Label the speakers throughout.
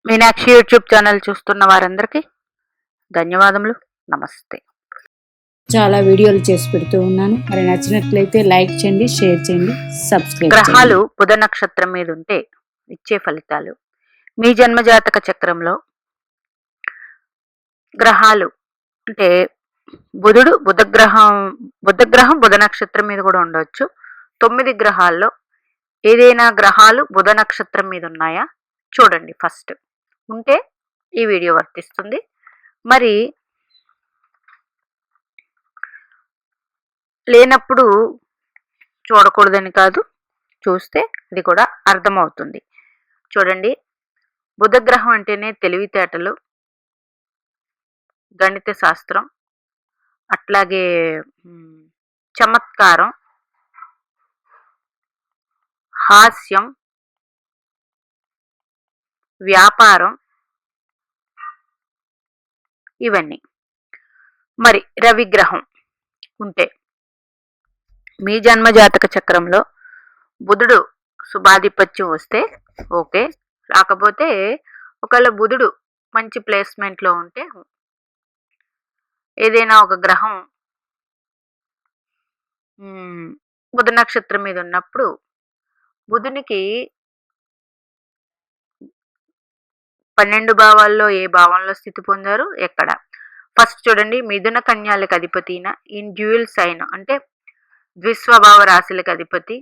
Speaker 1: Meenakshi YouTube channel చూస్తున్న వారందరికీ ధన్యవాదములు. నమస్తే.
Speaker 2: చాలా వీడియోలు చేసి పెడుతూ ఉన్నాను. మరి నచ్చినట్లయితే లైక్ చేయండి, షేర్ చేయండి, సబ్స్క్రైబ్ చేయండి.
Speaker 1: గ్రహాలు బుధ నక్షత్రం మీద ఉంటే ఇచ్చే ఫలితాలు. మీ జన్మజాతక చక్రంలో గ్రహాలు అంటే బుధగ్రహం బుధ నక్షత్రం మీద కూడా ఉండవచ్చు. 9 గ్రహాల్లో ఏదైనా గ్రహాలు బుధ నక్షత్రం మీద ఉన్నాయా చూడండి. ఫస్ట్ ఉంటే ఈ వీడియో వర్తిస్తుంది. మరి లేనప్పుడు చూడకూడదని కాదు, చూస్తే అది కూడా అర్థమవుతుంది. చూడండి, బుధగ్రహం అంటేనే తెలివితేటలు, గణిత శాస్త్రం, అట్లాగే చమత్కారం, హాస్యం, వ్యాపారం, ఇవన్నీ. మరి రవిగ్రహం ఉంటే మీ జన్మజాతక చక్రంలో బుధుడు శుభాధిపత్యం వస్తే ఓకే, రాకపోతే ఒకవేళ బుధుడు మంచి ప్లేస్మెంట్లో ఉంటే ఏదైనా ఒక గ్రహం బుధ నక్షత్రం మీద ఉన్నప్పుడు బుధునికి 12 భావాల్లో ఏ భావంలో స్థితి పొందారు, ఎక్కడ. ఫస్ట్ చూడండి, మిథున కన్యాలకు అధిపతిన ఇన్ డ్యూయల్ సైన్ అంటే ద్విస్వభావ రాశులకు అధిపతి.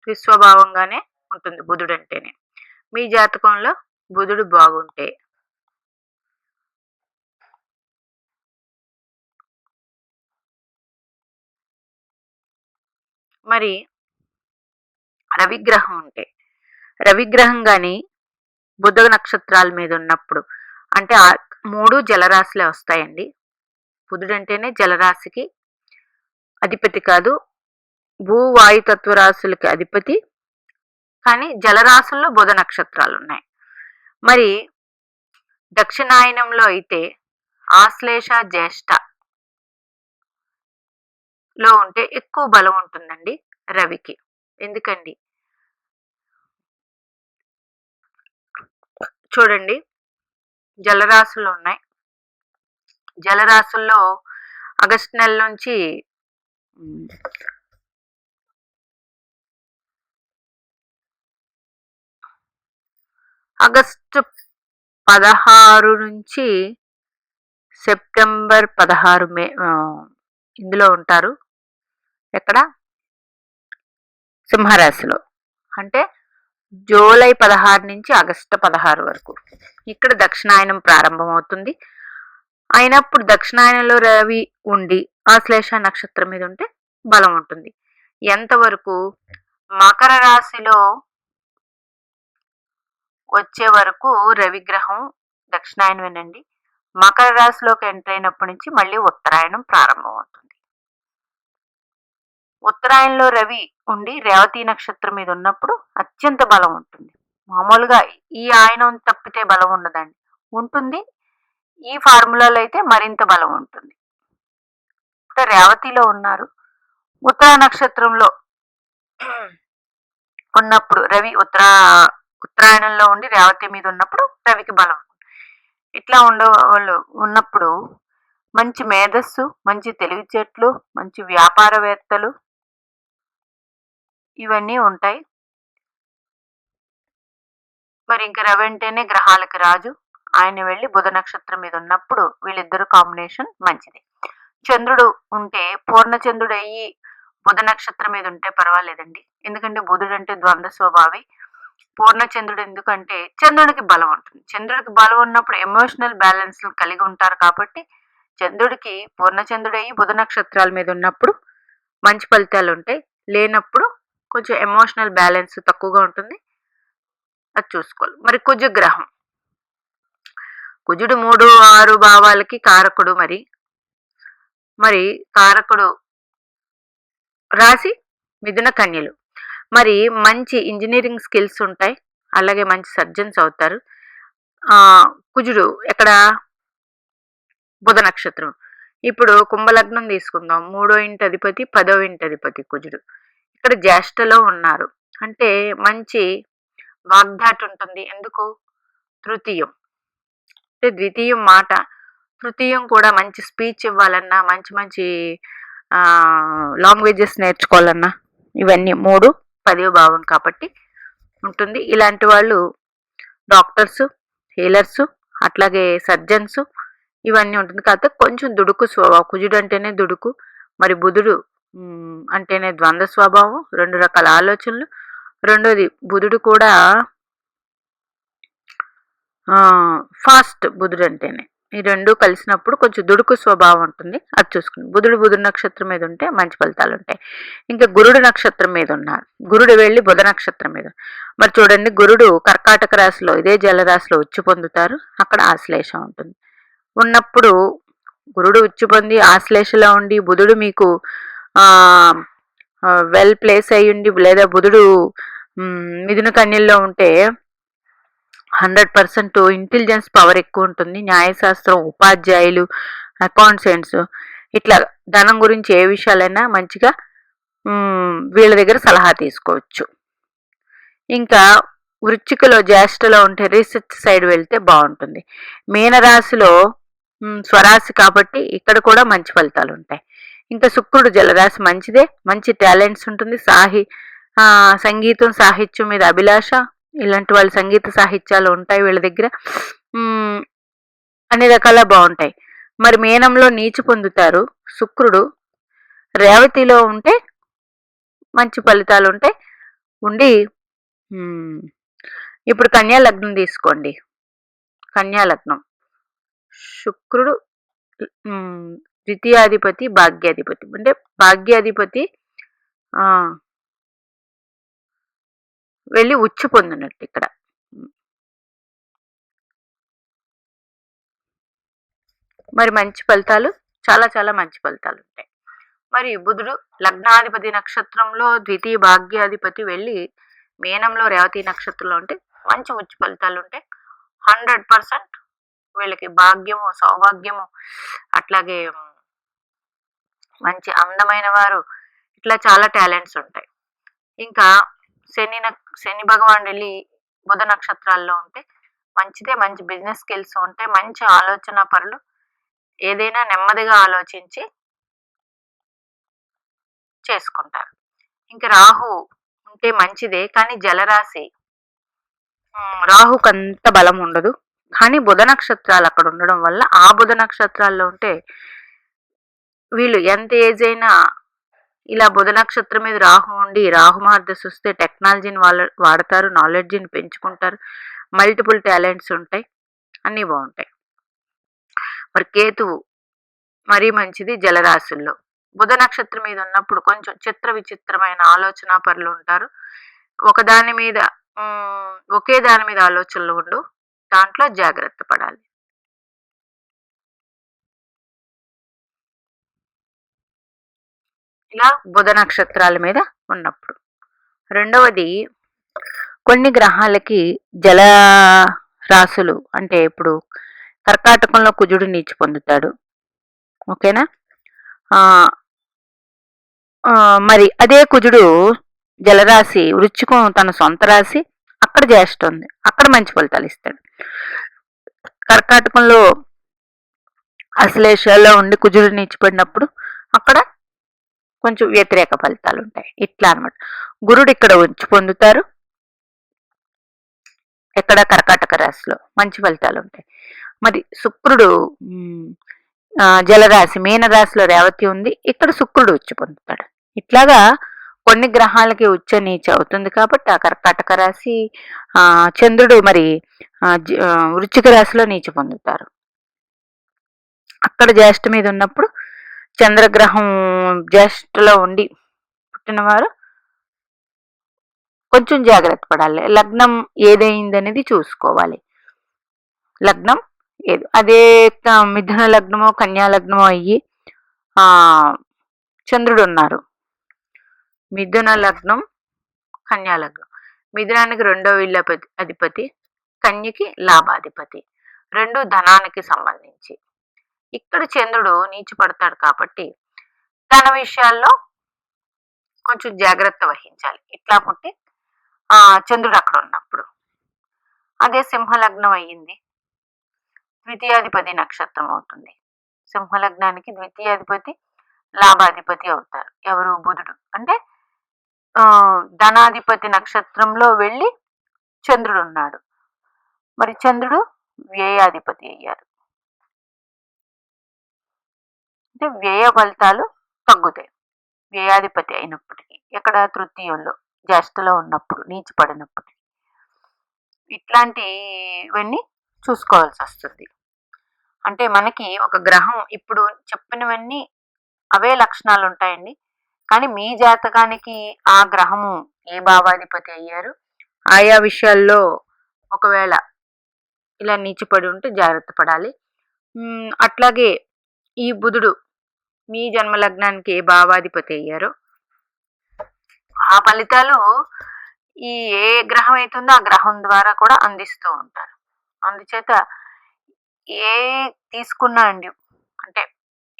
Speaker 1: ద్విస్వభావంగానే ఉంటుంది బుధుడు అంటేనే. మీ జాతకంలో బుధుడు బాగుంటే మరి రవిగ్రహం ఉంటే, రవిగ్రహం కానీ బుధ నక్షత్రాల మీద ఉన్నప్పుడు అంటే 3 జలరాశులే వస్తాయండి. బుధుడు అంటేనే జలరాశికి అధిపతి కాదు, భూవాయుతత్వ రాశులకి అధిపతి. కానీ జలరాశుల్లో బుధ నక్షత్రాలు ఉన్నాయి. మరి దక్షిణాయనంలో అయితే ఆశ్లేష జ్యేష్ఠ లో ఉంటే ఎక్కువ బలం ఉంటుందండి రవికి. ఎందుకండి, చూడండి, జలరాశులు ఉన్నాయి. జలరాశుల్లో ఆగస్టు నెల నుంచి ఆగస్టు 16 నుంచి సెప్టెంబర్ 16 ఇందులో ఉంటారు. ఎక్కడ? సింహరాశిలో. అంటే జూలై 16 నుంచి ఆగస్టు 16 వరకు ఇక్కడ దక్షిణాయనం ప్రారంభమవుతుంది. అయినప్పుడు దక్షిణాయనంలో రవి ఉండి ఆశ్లేష నక్షత్రం మీద ఉంటే బలం ఉంటుంది. ఎంతవరకు? మకర రాశిలో వచ్చే వరకు రవిగ్రహం దక్షిణాయనమేనండి. మకర రాశిలోకి ఎంటర్ అయినప్పటి నుంచి మళ్ళీ ఉత్తరాయణం ప్రారంభమవుతుంది. ఉత్తరాయణంలో రవి ఉండి రేవతి నక్షత్రం మీద ఉన్నప్పుడు అత్యంత బలం ఉంటుంది. మామూలుగా ఈ ఆయనం తప్పితే బలం ఉండదండి, ఉంటుంది. ఈ ఫార్ములాలో అయితే మరింత బలం ఉంటుంది. ఇప్పుడు రేవతిలో ఉన్నారు, ఉత్తర నక్షత్రంలో ఉన్నప్పుడు రవి ఉత్తరాయణంలో ఉండి రేవతి మీద ఉన్నప్పుడు రవికి బలం. ఇట్లా వాళ్ళు ఉన్నప్పుడు మంచి మేధస్సు, మంచి తెలివితేటలు, మంచి వ్యాపారవేత్తలు ఇవన్నీ ఉంటాయి. మరి ఇంకా రవి అంటేనే గ్రహాలకు రాజు. ఆయన వెళ్ళి బుధ నక్షత్రం మీద ఉన్నప్పుడు వీళ్ళిద్దరు కాంబినేషన్ మంచిది. చంద్రుడు ఉంటే పూర్ణచంద్రుడు అయ్యి బుధ నక్షత్రం మీద ఉంటే పర్వాలేదండి. ఎందుకంటే బుధుడు అంటే ద్వంద్వ స్వభావి. పూర్ణచంద్రుడు ఎందుకంటే చంద్రుడికి బలం ఉంటుంది. చంద్రుడికి బలం ఉన్నప్పుడు ఎమోషనల్ బ్యాలెన్స్ కలిగి ఉంటారు. కాబట్టి చంద్రుడికి పూర్ణచంద్రుడు అయ్యి బుధ నక్షత్రాల మీద ఉన్నప్పుడు మంచి ఫలితాలు ఉంటాయి. లేనప్పుడు కొంచెం ఎమోషనల్ బ్యాలెన్స్ తక్కువగా ఉంటుంది, అది చూసుకోవాలి. మరి కుజగ్రహం, కుజుడు 3, 6 భావాలకి కారకుడు. మరి కారకుడు రాశి మిథున కన్యలు. మరి మంచి ఇంజనీరింగ్ స్కిల్స్ ఉంటాయి, అలాగే మంచి సర్జన్స్ అవుతారు. కుజుడు ఎక్కడ? బుధ నక్షత్రం. ఇప్పుడు కుంభలగ్నం తీసుకుందాం. 3వ ఇంటి అధిపతి 10వ ఇంటి అధిపతి కుజుడు ఇక్కడ జ్యేష్ఠలో ఉన్నారు. అంటే మంచి వాగ్దాటి ఉంటుంది. ఎందుకు? తృతీయం అంటే ద్వితీయం మాట, తృతీయం కూడా మంచి స్పీచ్ ఇవ్వాలన్నా, మంచి మంచి లాంగ్వేజెస్ నేర్చుకోవాలన్నా ఇవన్నీ 3 10వ భావం కాబట్టి ఉంటుంది. ఇలాంటి వాళ్ళు డాక్టర్స్, హీలర్స్, అట్లాగే సర్జన్స్ ఇవన్నీ ఉంటుంది. కాకపోతే కొంచెం దుడుకు స్వభావం, కుజుడు అంటేనే దుడుకు, మరి బుధుడు అంటేనే ద్వంద్వ స్వభావం, 2 రకాల ఆలోచనలు. రెండోది బుధుడు కూడా ఫాస్ట్, బుధుడు అంటేనే ఈ 2 కలిసినప్పుడు కొంచెం దుడుకు స్వభావం ఉంటుంది. అది చూసుకుని బుధుడు నక్షత్రం మీద ఉంటే మంచి ఫలితాలు ఉంటాయి. ఇంకా గురుడు నక్షత్రం మీద ఉన్నారు, గురుడు వెళ్ళి బుధ నక్షత్రం మీద. మరి చూడండి, గురుడు కర్కాటక రాశిలో ఇదే జలరాశిలో ఉచ్చు పొందుతారు. అక్కడ ఆశ్లేషం ఉంటుంది. ఉన్నప్పుడు గురుడు ఉచ్చు పొంది ఆశ్లేషలో ఉండి బుధుడు మీకు వెల్ ప్లేస్ అయ్యి ఉండి, లేదా బుధుడు మిథున కన్యల్లో ఉంటే 100% ఇంటెలిజెన్స్ పవర్ ఎక్కువ ఉంటుంది. న్యాయశాస్త్రం, ఉపాధ్యాయులు, అకౌంటెంట్స్, ఇట్లా ధనం గురించి ఏ విషయాలైనా మంచిగా వీళ్ళ దగ్గర సలహా తీసుకోవచ్చు. ఇంకా వృశ్చికలో జ్యేష్ఠలో ఉంటే రీసెర్చ్ సైడ్ వెళ్తే బాగుంటుంది. మీనరాశిలో స్వరాశి కాబట్టి ఇక్కడ కూడా మంచి ఫలితాలు ఉంటాయి. ఇంకా శుక్రుడు జలరాశి మంచిదే, మంచి టాలెంట్స్ ఉంటుంది. సంగీతం, సాహిత్యం మీద అభిలాష, ఇలాంటి వాళ్ళు సంగీత సాహిత్యాలు ఉంటాయి వీళ్ళ దగ్గర. అన్ని రకాల బాగుంటాయి. మరి మీనంలో నీచు పొందుతారు శుక్రుడు. రేవతిలో ఉంటే మంచి ఫలితాలు ఉంటాయి. ఉండి ఇప్పుడు కన్యా లగ్నం తీసుకోండి. కన్యా లగ్నం శుక్రుడు ద్వితీయాధిపతి, భాగ్యాధిపతి. అంటే భాగ్యాధిపతి వెళ్ళి ఉచ్చు పొందినట్టు ఇక్కడ. మరి మంచి ఫలితాలు, చాలా చాలా మంచి ఫలితాలు ఉంటాయి. మరి బుధుడు లగ్నాధిపతి నక్షత్రంలో ద్వితీయ భాగ్యాధిపతి వెళ్ళి మీనంలో రేవతి నక్షత్రంలో ఉంటే మంచి ఉచ్చు ఫలితాలు ఉంటాయి. 100% వీళ్ళకి భాగ్యము, సౌభాగ్యము, అట్లాగే మంచి అందమైన వారు, ఇట్లా చాలా టాలెంట్స్ ఉంటాయి. ఇంకా శని భగవాన్ వెళ్ళి బుధ నక్షత్రాల్లో ఉంటే మంచిదే. మంచి బిజినెస్ స్కిల్స్ ఉంటాయి, మంచి ఆలోచన పరులు, ఏదైనా నెమ్మదిగా ఆలోచించి చేసుకుంటారు. ఇంకా రాహు ఉంటే మంచిదే, కానీ జలరాశి, రాహుకు అంత బలం ఉండదు. కానీ బుధ నక్షత్రాలు అక్కడ ఉండడం వల్ల ఆ బుధ నక్షత్రాల్లో ఉంటే వీళ్ళు ఎంత ఏజ్ అయినా, ఇలా బుధ నక్షత్రం మీద రాహు ఉండి రాహు మహర్దశ వస్తే టెక్నాలజీని వాడతారు, నాలెడ్జిని పెంచుకుంటారు, మల్టిపుల్ టాలెంట్స్ ఉంటాయి, అన్నీ బాగుంటాయి. మరి కేతువు మరీ మంచిది జలరాశుల్లో. బుధ నక్షత్రం మీద ఉన్నప్పుడు కొంచెం చిత్ర విచిత్రమైన ఆలోచన పరులు ఉంటారు. ఒకే దాని మీద ఆలోచనలు ఉండవు, దాంట్లో జాగ్రత్త పడాలి. ఇలా బుధ నక్షత్రాల మీద ఉన్నప్పుడు. రెండవది, కొన్ని గ్రహాలకి జల రాశులు అంటే ఇప్పుడు కర్కాటకంలో కుజుడు నీచు పొందుతాడు, ఓకేనా. మరి అదే కుజుడు జలరాశి వృశ్చికం తన సొంత రాశి, అక్కడ జ్యేష్ఠ ఉంది, అక్కడ మంచి ఫలితాలు ఇస్తాడు. కర్కాటకంలో అశ్లేషలో ఉండి కుజుడు నీచిపడినప్పుడు అక్కడ కొంచెం వ్యతిరేక ఫలితాలు ఉంటాయి. ఇట్లా అనమాట. గురుడు ఇక్కడ ఉచ్చు పొందుతారు, ఎక్కడ కర్కాటక రాశిలో మంచి ఫలితాలు ఉంటాయి. మరి శుక్రుడు జలరాశి మీనరాశిలో రేవతి ఉంది, ఇక్కడ శుక్రుడు ఉచ్చు పొందుతాడు. ఇట్లాగా కొన్ని గ్రహాలకి ఉచ్చ నీచ అవుతుంది కాబట్టి ఆ కర్కాటక రాశి, చంద్రుడు మరి వృశ్చిక రాశిలో నీచ పొందుతారు. అక్కడ జ్యేష్ఠ మీద ఉన్నప్పుడు చంద్రగ్రహం జ్యేష్ఠలో ఉండి పుట్టినవారు కొంచెం జాగ్రత్త పడాలి. లగ్నం ఏదైందనేది చూసుకోవాలి. లగ్నం ఏది, అదే మిథున లగ్నమో కన్యా లగ్నమో అయ్యి చంద్రుడు ఉన్నారు, మిథున లగ్నం కన్యా లగ్నం, మిథునానికి 2వ ఇల్లు అధిపతి, కన్యకి లాభాధిపతి, 2 ధనానికి సంబంధించి. ఇక్కడ చంద్రుడు నీచు పడతాడు కాబట్టి ధన విషయాల్లో కొంచెం జాగ్రత్త వహించాలి. ఇట్లా పుట్టి చంద్రుడు అక్కడ ఉన్నప్పుడు అదే సింహలగ్నం అయ్యింది, ద్వితీయాధిపతి నక్షత్రం అవుతుంది. సింహలగ్నానికి ద్వితీయాధిపతి లాభాధిపతి అవుతారు. ఎవరు? బుధుడు. అంటే ధనాధిపతి నక్షత్రంలో వెళ్ళి చంద్రుడు ఉన్నాడు. మరి చంద్రుడు వ్యయాధిపతి అయ్యారు. అంటే వ్యయ ఫలితాలు తగ్గుతాయి వ్యయాధిపతి అయినప్పటికీ. ఎక్కడ? తృతీయంలో, జ్యేష్ఠలో ఉన్నప్పుడు, నీచిపడినప్పుడు. ఇట్లాంటివన్నీ చూసుకోవాల్సి వస్తుంది. అంటే మనకి ఒక గ్రహం ఇప్పుడు చెప్పినవన్నీ అవే లక్షణాలు ఉంటాయండి. కానీ మీ జాతకానికి ఆ గ్రహము ఏ భావాధిపతి అయ్యారు, ఆయా విషయాల్లో ఒకవేళ ఇలా నీచిపడి ఉంటే జాగ్రత్త పడాలి. అట్లాగే ఈ బుధుడు మీ జన్మలగ్నానికి ఏ భావాధిపతి అయ్యారో ఆ ఫలితాలు ఈ ఏ గ్రహం అవుతుందో ఆ గ్రహం ద్వారా కూడా అందిస్తూ ఉంటారు. అందుచేత ఏ తీసుకున్నా అండి, అంటే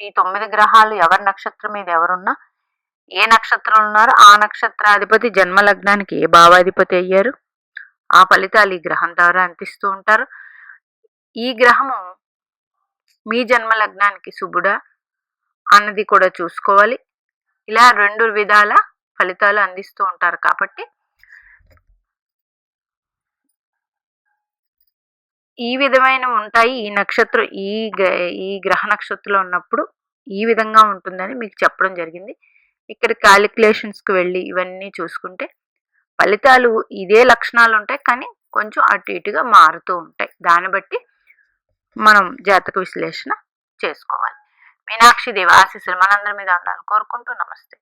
Speaker 1: ఈ 9 గ్రహాలు ఎవరి నక్షత్రం మీద ఎవరున్నా, ఏ నక్షత్రం ఉన్నారో ఆ నక్షత్రాధిపతి జన్మలగ్నానికి ఏ భావాధిపతి అయ్యారు ఆ ఫలితాలు ఈ గ్రహం ద్వారా అందిస్తూ ఉంటారు. ఈ గ్రహము మీ జన్మలగ్నానికి శుభుడా అన్నది కూడా చూసుకోవాలి. ఇలా 2 విధాల ఫలితాలు అందిస్తూ ఉంటారు. కాబట్టి ఈ విధమైన ఉంటాయి. ఈ నక్షత్రం ఈ గ్రహ నక్షత్రంలో ఉన్నప్పుడు ఈ విధంగా ఉంటుందని మీకు చెప్పడం జరిగింది. ఇక్కడ క్యాలిక్యులేషన్స్కి వెళ్ళి ఇవన్నీ చూసుకుంటే ఫలితాలు ఇదే లక్షణాలు ఉంటాయి, కానీ కొంచెం అటు ఇటుగా మారుతూ ఉంటాయి. దాన్ని బట్టి మనం జాతక విశ్లేషణ చేసుకోవాలి. మీనాక్షి దేవి ఆశీస్సులు మనందరి మీద ఉండాలని కోరుకుంటూ నమస్తే.